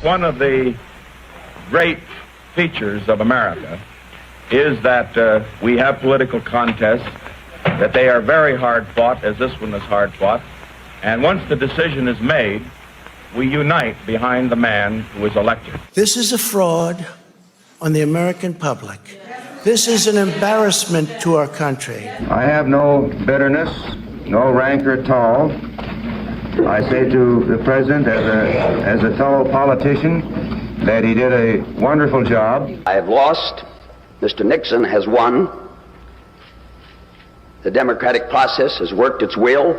One of the great features of America is that we have political contests, that they are very hard fought, as this one is hard fought. And once the decision is made, we unite behind the man who is elected. This is a fraud on the American public. This is an embarrassment to our country. I have no bitterness, no rancor at all. I say to the president, as a fellow politician, that he did a wonderful job. I have lost. Mr. Nixon has won. The democratic process has worked its will.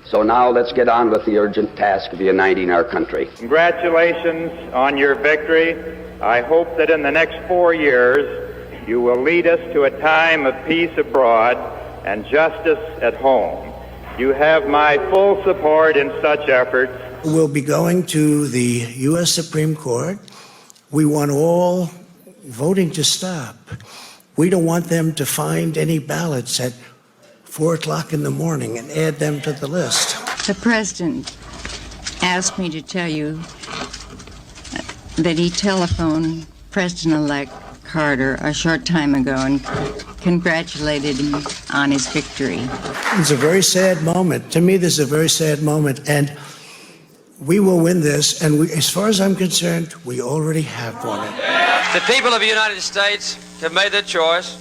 So now let's get on with the urgent task of uniting our country. Congratulations on your victory. I hope that in the next 4 years you will lead us to a time of peace abroad and justice at home. You have my full support in such efforts. We'll be going to the U.S. Supreme Court. We want all voting to stop. We don't want them to find any ballots at 4 o'clock in the morning and add them to the list. The president asked me to tell you that he telephoned President-elect Carter a short time ago and congratulated him on his victory. It's a very sad moment. To me, this is a very sad moment, and we will win this, and as far as I'm concerned, we already have won it. The people of the United States have made their choice,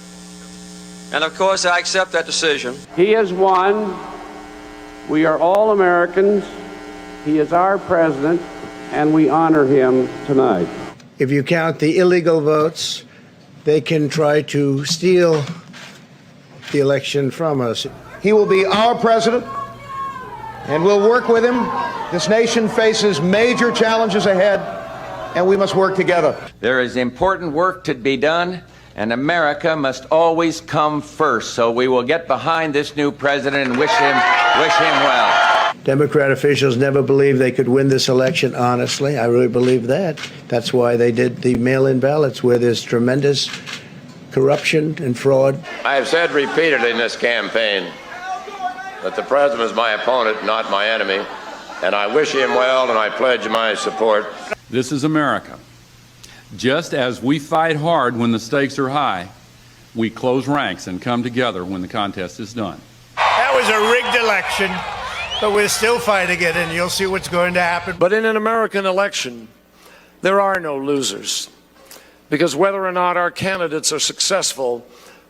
and of course I accept that decision. He has won. We are all Americans. He is our president, and we honor him tonight. If you count the illegal votes, they can try to steal the election from us. He will be our president, and we'll work with him. This nation faces major challenges ahead, and we must work together. There is important work to be done, and America must always come first. So we will get behind this new president and wish him well. Democrat officials never believed they could win this election honestly. I really believe that. That's why they did the mail-in ballots, where there's tremendous corruption and fraud. I have said repeatedly in this campaign that the president is my opponent, not my enemy, and I wish him well, and I pledge my support. This is America. Just as we fight hard when the stakes are high, we close ranks and come together when the contest is done. That was a rigged election, but we're still fighting it, and you'll see what's going to happen. But in an American election, there are no losers, because whether or not our candidates are successful,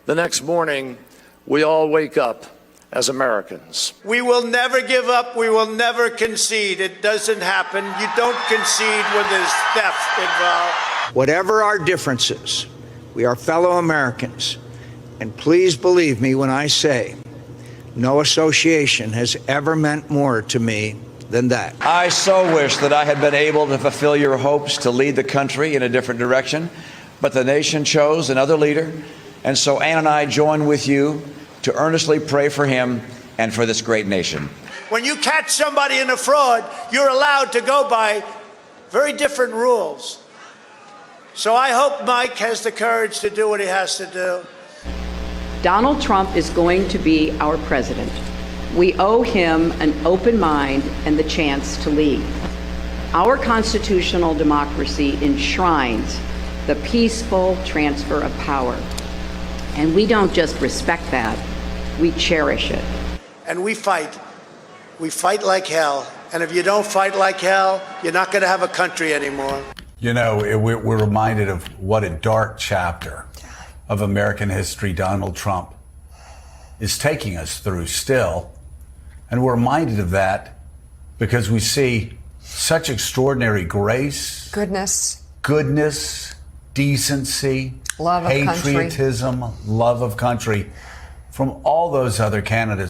the next morning we all wake up as Americans. We will never give up. We will never concede. It doesn't happen. You don't concede when there's theft involved. Whatever our differences, we are fellow Americans. And please believe me when I say, no association has ever meant more to me than that. I so wish that I had been able to fulfill your hopes to lead the country in a different direction, but the nation chose another leader, and so Ann and I join with you to earnestly pray for him and for this great nation. When you catch somebody in a fraud, you're allowed to go by very different rules. So I hope Mike has the courage to do what he has to do. Donald Trump is going to be our president. We owe him an open mind and the chance to lead. Our constitutional democracy enshrines the peaceful transfer of power. And we don't just respect that, we cherish it. And we fight. We fight like hell. And if you don't fight like hell, you're not going to have a country anymore. You know, we're reminded of what a dark chapter of American history Donald Trump is taking us through still. And we're reminded of that because we see such extraordinary grace, goodness, decency, love of patriotism, country. Love of country from all those other candidates.